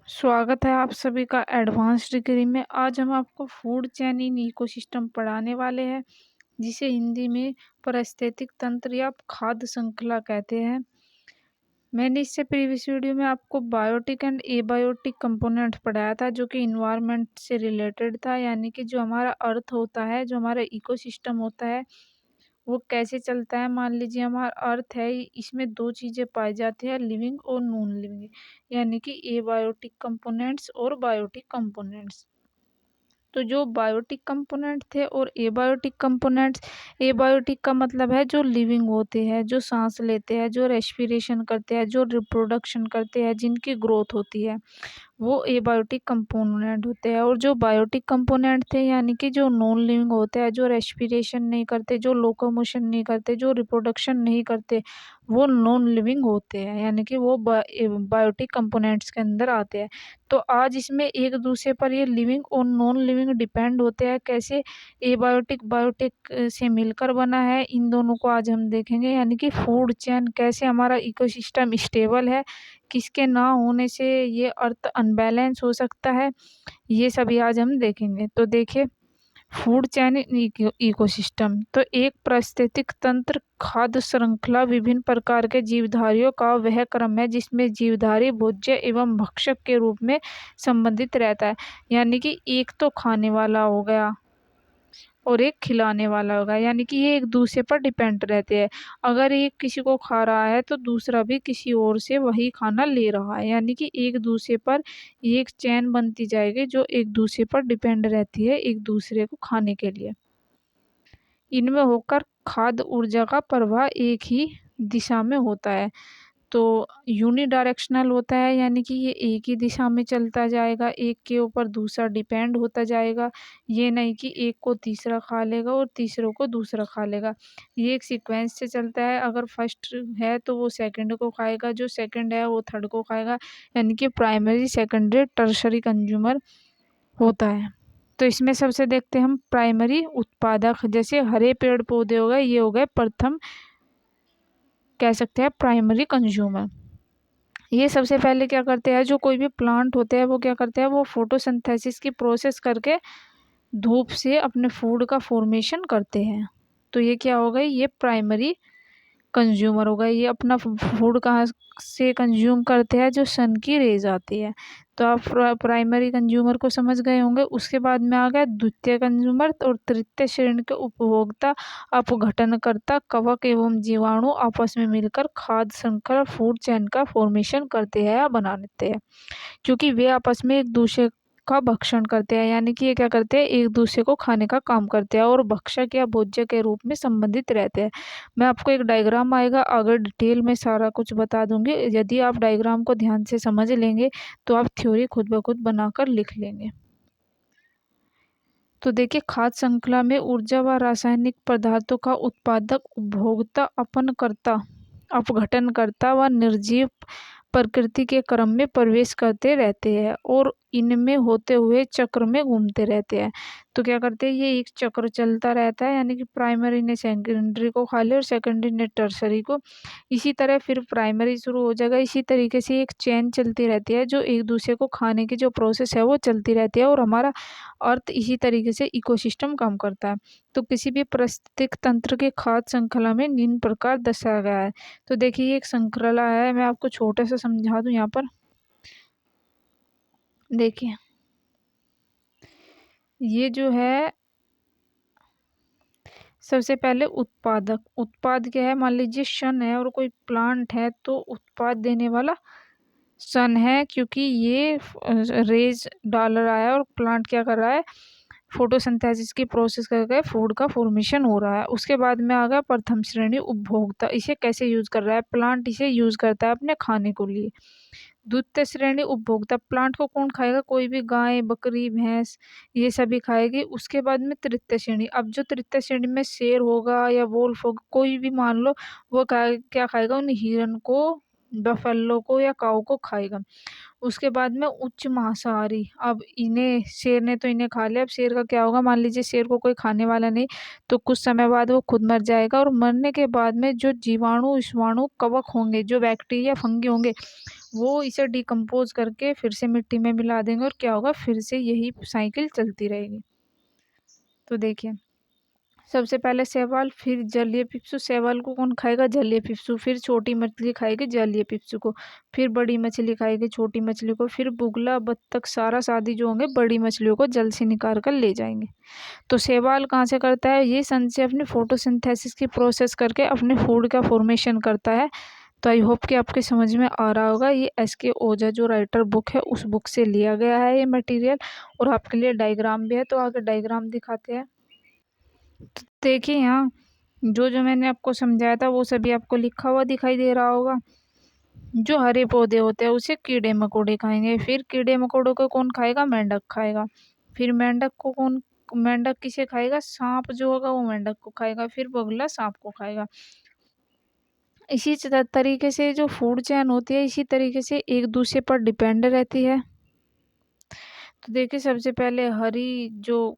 स्वागत है आप सभी का एडवांस डिग्री में। आज हम आपको फूड चेन इन इकोसिस्टम पढ़ाने वाले हैं, जिसे हिंदी में पारिस्थितिक तंत्र या खाद्य श्रृंखला कहते हैं। मैंने इससे प्रीवियस वीडियो में आपको बायोटिक एंड एबायोटिक कंपोनेंट पढ़ाया था, जो कि इन्वायरमेंट से रिलेटेड था, यानी कि जो हमारा अर्थ होता है, जो हमारा इकोसिस्टम होता है, वो कैसे चलता है। मान लीजिए हमारा अर्थ है, इसमें दो चीज़ें पाई जाती हैं, लिविंग और नॉन लिविंग, यानी कि एबायोटिक कंपोनेंट्स और बायोटिक कंपोनेंट्स। तो जो बायोटिक कंपोनेंट थे और एबायोटिक कंपोनेंट्स, एबायोटिक का मतलब है जो लिविंग होते हैं, जो सांस लेते हैं, जो रेस्पिरेशन करते हैं, जो रिप्रोडक्शन करते हैं, जिनकी ग्रोथ होती है, वो एबायोटिक कंपोनेंट होते हैं। और जो बायोटिक कंपोनेंट थे, यानी कि जो नॉन लिविंग होते हैं, जो रेस्पिरेशन नहीं करते, जो लोकोमोशन नहीं करते, जो रिप्रोडक्शन नहीं करते, वो नॉन लिविंग होते हैं, यानी कि वो बायोटिक कंपोनेंट्स के अंदर आते हैं। तो आज इसमें एक दूसरे पर ये लिविंग और नॉन लिविंग डिपेंड होते हैं। कैसे एबायोटिक बायोटिक से मिलकर बना है, इन दोनों को आज हम देखेंगे। यानी कि फूड चेन, कैसे हमारा इकोसिस्टम स्टेबल है, किसके ना होने से ये अर्थ अनबैलेंस हो सकता है, ये सभी आज हम देखेंगे। तो देखिए, फूड चेन इन इकोसिस्टम तो एक पारिस्थितिक तंत्र, खाद्य श्रृंखला, विभिन्न प्रकार के जीवधारियों का वह क्रम है जिसमें जीवधारी भोज्य एवं भक्षक के रूप में संबंधित रहता है। यानी कि एक तो खाने वाला हो गया और एक खिलाने वाला होगा, यानी कि ये एक दूसरे पर डिपेंड रहते हैं। अगर एक किसी को खा रहा है तो दूसरा भी किसी और से वही खाना ले रहा है, यानी कि एक दूसरे पर एक चेन बनती जाएगी जो एक दूसरे पर डिपेंड रहती है एक दूसरे को खाने के लिए। इनमें होकर खाद्य ऊर्जा का प्रवाह एक ही दिशा में होता है। तो यूनिडायरेक्शनल होता है, यानी कि ये एक ही दिशा में चलता जाएगा, एक के ऊपर दूसरा डिपेंड होता जाएगा। ये नहीं कि एक को तीसरा खा लेगा और तीसरों को दूसरा खा लेगा। ये एक सीक्वेंस से चलता है। अगर फर्स्ट है तो वो सेकंड को खाएगा, जो सेकंड है वो थर्ड को खाएगा, यानी कि प्राइमरी, सेकेंडरी, टर्शरी कंज्यूमर होता है। तो इसमें सबसे देखते हैं हम प्राइमरी उत्पादक, जैसे हरे पेड़ पौधे हो गए, ये हो गए प्रथम, कह सकते हैं प्राइमरी कंज्यूमर। ये सबसे पहले क्या करते हैं, जो कोई भी प्लांट होते हैं वो क्या करते हैं, वो फोटोसिंथेसिस की प्रोसेस करके धूप से अपने फूड का फॉर्मेशन करते हैं। तो ये क्या हो गई, ये प्राइमरी कंज्यूमर हो गए। ये अपना फूड कहाँ से कंज्यूम करते हैं, जो सन की रेज आती है। तो आप प्राइमरी कंज्यूमर को समझ गए होंगे। उसके बाद में आ गया द्वितीय कंज्यूमर और तृतीय श्रेणी के उपभोक्ता, अपघटनकर्ता, कवक एवं जीवाणु आपस में मिलकर खाद्य श्रृंखला फूड चेन का फॉर्मेशन करते हैं या बनाते हैं, क्योंकि वे आपस में एक दूसरे का भक्षण करते हैं। यानी कि ये क्या करते हैं, एक दूसरे को खाने का काम करते हैं और भक्षक या भोज्य के रूप में संबंधित रहते हैं। मैं आपको एक डायग्राम आएगा, अगर डिटेल में सारा कुछ बता दूंगी। यदि आप डायग्राम को ध्यान से समझ लेंगे तो आप थ्योरी खुद ब खुद बनाकर लिख लेंगे। तो देखिए, खाद्य श्रृंखला में ऊर्जा व रासायनिक पदार्थों का उत्पादक, उपभोक्ता, अपनकर्ता, अपघटनकर्ता व निर्जीव प्रकृति के क्रम में प्रवेश करते रहते हैं और इनमें होते हुए चक्र में घूमते रहते हैं। तो क्या करते हैं, ये एक चक्र चलता रहता है, यानी कि प्राइमरी ने सेकेंडरी को खा लिया और सेकेंडरी ने टर्सरी को। इसी तरह फिर प्राइमरी शुरू हो जाएगा। इसी तरीके से एक चेन चलती रहती है, जो एक दूसरे को खाने की जो प्रोसेस है वो चलती रहती है, और हमारा अर्थ इसी तरीके से इकोसिस्टम काम करता है। तो किसी भी पारिस्थितिक तंत्र के खाद्य श्रृंखला में निम्न प्रकार दर्शाया गया है। तो देखिए, ये एक श्रृंखला है, मैं आपको छोटा सा समझा दूं यहाँ पर। देखिए, ये जो है, सबसे पहले उत्पादक, उत्पाद क्या है, मान लीजिए सन है और कोई प्लांट है, तो उत्पाद देने वाला सन है, क्योंकि ये रेज डाल रहा है और प्लांट क्या कर रहा है, फोटोसिंथेसिस की प्रोसेस करके फूड का फॉर्मेशन हो रहा है। उसके बाद में आ गया प्रथम श्रेणी उपभोक्ता। इसे कैसे यूज कर रहा है, प्लांट इसे यूज करता है अपने खाने को लिए। द्वितीय श्रेणी उपभोक्ता, प्लांट को कौन खाएगा, कोई भी गाय, बकरी, भैंस, ये सभी खाएगी। उसके बाद में तृतीय श्रेणी, अब जो तृतीय श्रेणी में शेर होगा या वोल्फ होगा, कोई भी मान लो, वो क्या खाएगा, उन हिरन को बफेलो को या काऊ को खाएगा। उसके बाद में उच्च मांसाहारी, अब इन्हें शेर ने तो इन्हें खा लिया, अब शेर का क्या होगा, मान लीजिए शेर को कोई खाने वाला नहीं, तो कुछ समय बाद वो खुद मर जाएगा और मरने के बाद में जो जीवाणु विषाणु कवक होंगे, जो बैक्टीरिया फंगी होंगे, वो इसे डिकम्पोज करके फिर से मिट्टी में मिला देंगे और क्या होगा, फिर से यही साइकिल चलती रहेगी। तो देखिए, सबसे पहले शैवाल, फिर जलीय पिप्सू। शैवाल को कौन खाएगा, जलीय पिप्सू। फिर छोटी मछली खाएगी जलीय पिप्सू को। फिर बड़ी मछली खाएगी छोटी मछली को। फिर बुगला, बत्तख, सारस आदि जो होंगे बड़ी मछलियों को जल से निकाल कर ले जाएंगे। तो शैवाल कहाँ से करता है, ये सन से अपने फोटोसिंथेसिस की प्रोसेस करके अपने फूड का फॉर्मेशन करता है। तो आई होप कि आपके समझ में आ रहा होगा। ये एस के ओझा जो राइटर बुक है, उस बुक से लिया गया है ये मटेरियल, और आपके लिए डायग्राम भी है। तो आगे डायग्राम दिखाते हैं। तो देखिए यहाँ जो जो मैंने आपको समझाया था वो सभी आपको लिखा हुआ दिखाई दे रहा होगा। जो हरे पौधे होते हैं उसे कीड़े मकोड़े खाएंगे। फिर कीड़े मकोड़ों को कौन खाएगा, मेंढक खाएगा। फिर मेंढक को कौन, मेंढक किसे खाएगा, सांप जो होगा वो मेंढक को खाएगा। फिर बगुला सांप को खाएगा। इसी तरीके से जो फूड चेन होती है, इसी तरीके से एक दूसरे पर डिपेंड रहती है। तो देखिए, सबसे पहले हरी जो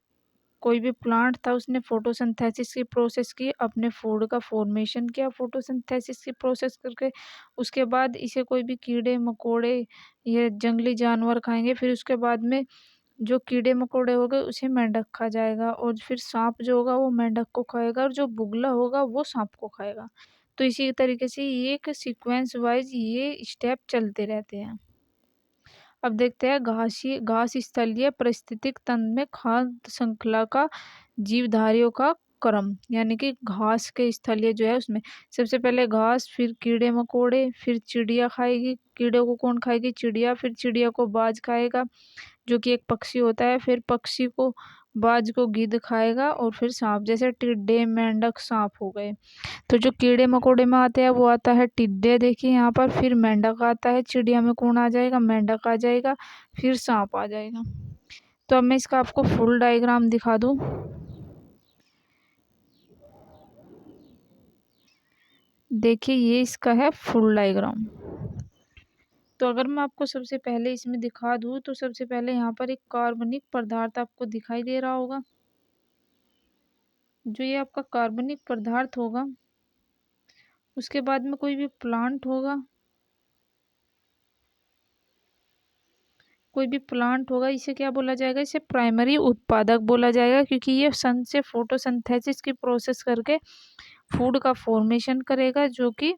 कोई भी प्लांट था उसने फोटोसिंथेसिस की प्रोसेस की, अपने फूड का फॉर्मेशन किया फोटोसिंथेसिस की प्रोसेस करके। उसके बाद इसे कोई भी कीड़े मकोड़े या जंगली जानवर खाएंगे। फिर उसके बाद में जो कीड़े मकोड़े हो गए उसे मेंढक खा जाएगा, और फिर सांप जो होगा वो मेंढक को खाएगा, और जो बुगला होगा वो सांप को खाएगा। तो इसी तरीके से ये एक सीक्वेंस वाइज ये स्टेप चलते रहते हैं। अब देखते हैं घास स्थलीय पारिस्थितिक तंत्र में खाद्य श्रृंखला का जीवधारियों का क्रम, यानी कि घास के स्थलीय जो है उसमें सबसे पहले घास, फिर कीड़े मकोड़े, फिर चिड़िया खाएगी। कीड़े को कौन खाएगी, चिड़िया। फिर चिड़िया को बाज खाएगा जो कि एक पक्षी होता है। फिर पक्षी को, बाज को गिद्ध खाएगा, और फिर सांप, जैसे टिड्डे, मेंढक, सांप हो गए। तो जो कीड़े मकोड़े में आते हैं वो आता है टिड्डे, देखिए यहाँ पर। फिर मेंढक आता है, चिड़िया में कौन आ जाएगा, मेंढक आ जाएगा। फिर सांप आ जाएगा। तो अब मैं इसका आपको फुल डायग्राम दिखा दूं। देखिए, ये इसका है फुल डायग्राम। तो अगर मैं आपको सबसे पहले इसमें दिखा दूं, तो सबसे पहले यहाँ पर एक कार्बनिक पदार्थ आपको दिखाई दे रहा होगा। जो ये आपका कार्बनिक पदार्थ होगा, उसके बाद में कोई भी प्लांट होगा, कोई भी प्लांट होगा, इसे क्या बोला जाएगा, इसे प्राइमरी उत्पादक बोला जाएगा, क्योंकि ये सन से फोटोसिंथेसिस की प्रोसेस करके फूड का फॉर्मेशन करेगा। जो कि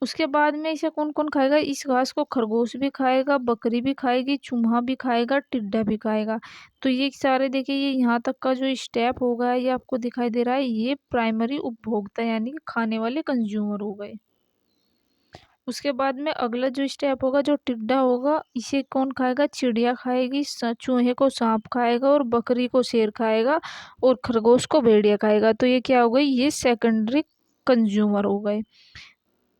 उसके बाद में इसे कौन कौन खाएगा, इस घास को खरगोश भी खाएगा, बकरी भी खाएगी, चूहा भी खाएगा, टिड्डा भी खाएगा। तो ये सारे देखिए, ये यहाँ तक का जो स्टेप होगा ये आपको दिखाई दे रहा है, ये प्राइमरी उपभोक्ता यानी कि खाने वाले कंज्यूमर हो गए। उसके बाद में अगला जो स्टेप होगा, जो टिड्डा होगा, इसे कौन खाएगा, चिड़िया खाएगी, चूहे को सांप खाएगा, और बकरी को शेर खाएगा, और खरगोश को भेड़िया खाएगा। तो ये क्या हो गई, ये सेकेंडरी कंज्यूमर हो गए।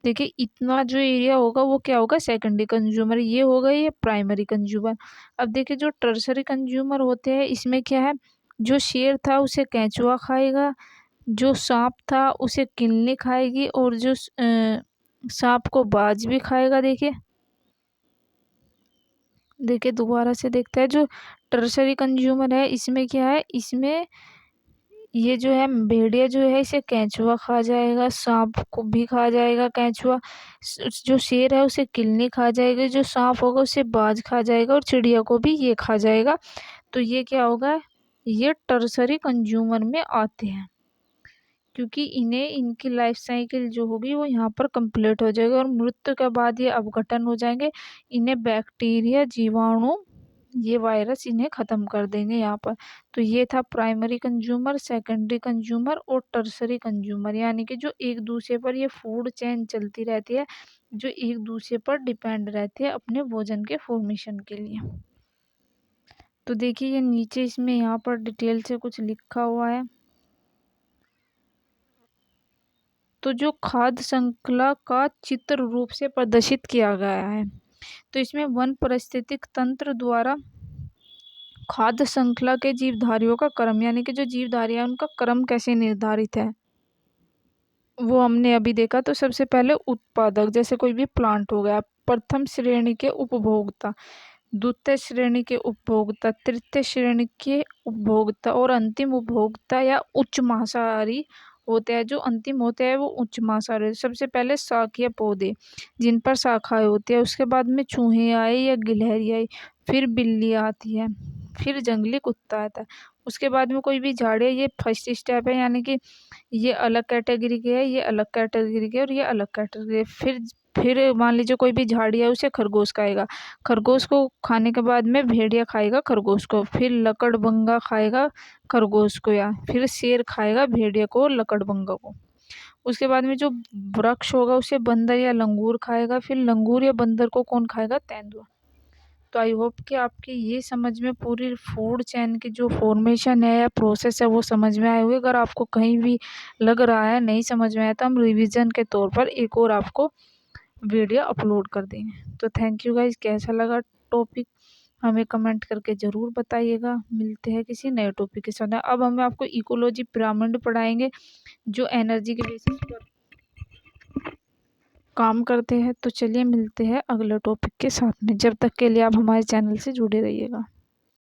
देखिए, इतना जो एरिया होगा वो क्या होगा, सेकेंडरी कंज्यूमर। ये हो गई, ये प्राइमरी कंज्यूमर। अब देखिए, जो टर्सरी कंज्यूमर होते हैं, इसमें क्या है, जो शेर था उसे केंचुआ खाएगा, जो सांप था उसे किलनी खाएगी, और जो सांप को बाज भी खाएगा। देखिए, देखिए दोबारा से देखते हैं। जो टर्सरी कंज्यूमर है, इसमें क्या है, इसमें ये जो है भेड़िया जो है इसे केंचुआ खा जाएगा, सांप को भी खा जाएगा केंचुआ, जो शेर है उसे किलनी खा जाएगी, जो सांप होगा उसे बाज खा जाएगा, और चिड़िया को भी ये खा जाएगा। तो ये क्या होगा, ये टर्सरी कंज्यूमर में आते हैं, क्योंकि इन्हें इनकी लाइफ साइकिल जो होगी वो यहाँ पर कंप्लीट हो जाएगी, और मृत्यु के बाद ये अपघटन हो जाएंगे। इन्हें बैक्टीरिया, जीवाणु, ये वायरस इन्हें ख़त्म कर देंगे यहाँ पर। तो ये था प्राइमरी कंज्यूमर, सेकेंडरी कंज्यूमर और टर्सरी कंज्यूमर, यानी कि जो एक दूसरे पर ये फूड चेन चलती रहती है, जो एक दूसरे पर डिपेंड रहती है अपने भोजन के फॉर्मेशन के लिए। तो देखिए, ये नीचे इसमें यहाँ पर डिटेल से कुछ लिखा हुआ है। तो जो खाद्य श्रृंखला का चित्र रूप से प्रदर्शित किया गया है, तो इसमें वन पारिस्थितिक तंत्र द्वारा खाद्य श्रृंखला के जीवधारियों का क्रम, यानी कि जो जीवधारी है उनका क्रम कैसे निर्धारित है, वो हमने अभी देखा। तो सबसे पहले उत्पादक, जैसे कोई भी प्लांट हो गया, प्रथम श्रेणी के उपभोक्ता, द्वितीय श्रेणी के उपभोक्ता, तृतीय श्रेणी के उपभोक्ता और अंतिम उपभोक्ता या उच्च मांसाहारी होते हैं। जो अंतिम होते हैं वो उच्च मांसाहारी। सबसे पहले शाकीय पौधे जिन पर शाखाएं होती है, उसके बाद में चूहे आए या गिलहरी आई, फिर बिल्ली आती है, फिर जंगली कुत्ता आता है, उसके बाद में कोई भी झाड़ी। ये फर्स्ट स्टेप है, यानी कि ये अलग कैटेगरी के है, ये अलग कैटेगरी के और ये अलग कैटेगरी है। फिर मान लीजिए कोई भी झाड़ी है, उसे खरगोश खाएगा, खरगोश को खाने के बाद में भेड़िया खाएगा खरगोश को, फिर लकड़बंगा खाएगा खरगोश को, या फिर शेर खाएगा भेड़िया को और लकड़बंगा को। उसके बाद में जो वृक्ष होगा उसे बंदर या लंगूर खाएगा, फिर लंगूर या बंदर को कौन खाएगा? तेंदुआ। तो आई होप कि आपकी ये समझ में पूरी फूड चेन की जो फॉर्मेशन है या प्रोसेस है वो समझ में आए हुए। अगर आपको कहीं भी लग रहा है नहीं समझ में आया तो हम रिवीजन के तौर पर एक और आपको वीडियो अपलोड कर देंगे। तो थैंक यू गाइज। कैसा लगा टॉपिक हमें कमेंट करके ज़रूर बताइएगा। मिलते हैं किसी नए टॉपिक के साथ। अब हम आपको इकोलॉजी पिरामिड पढ़ाएंगे जो एनर्जी के बेसिस पर काम करते हैं। तो चलिए मिलते हैं अगले टॉपिक के साथ में। जब तक के लिए आप हमारे चैनल से जुड़े रहिएगा।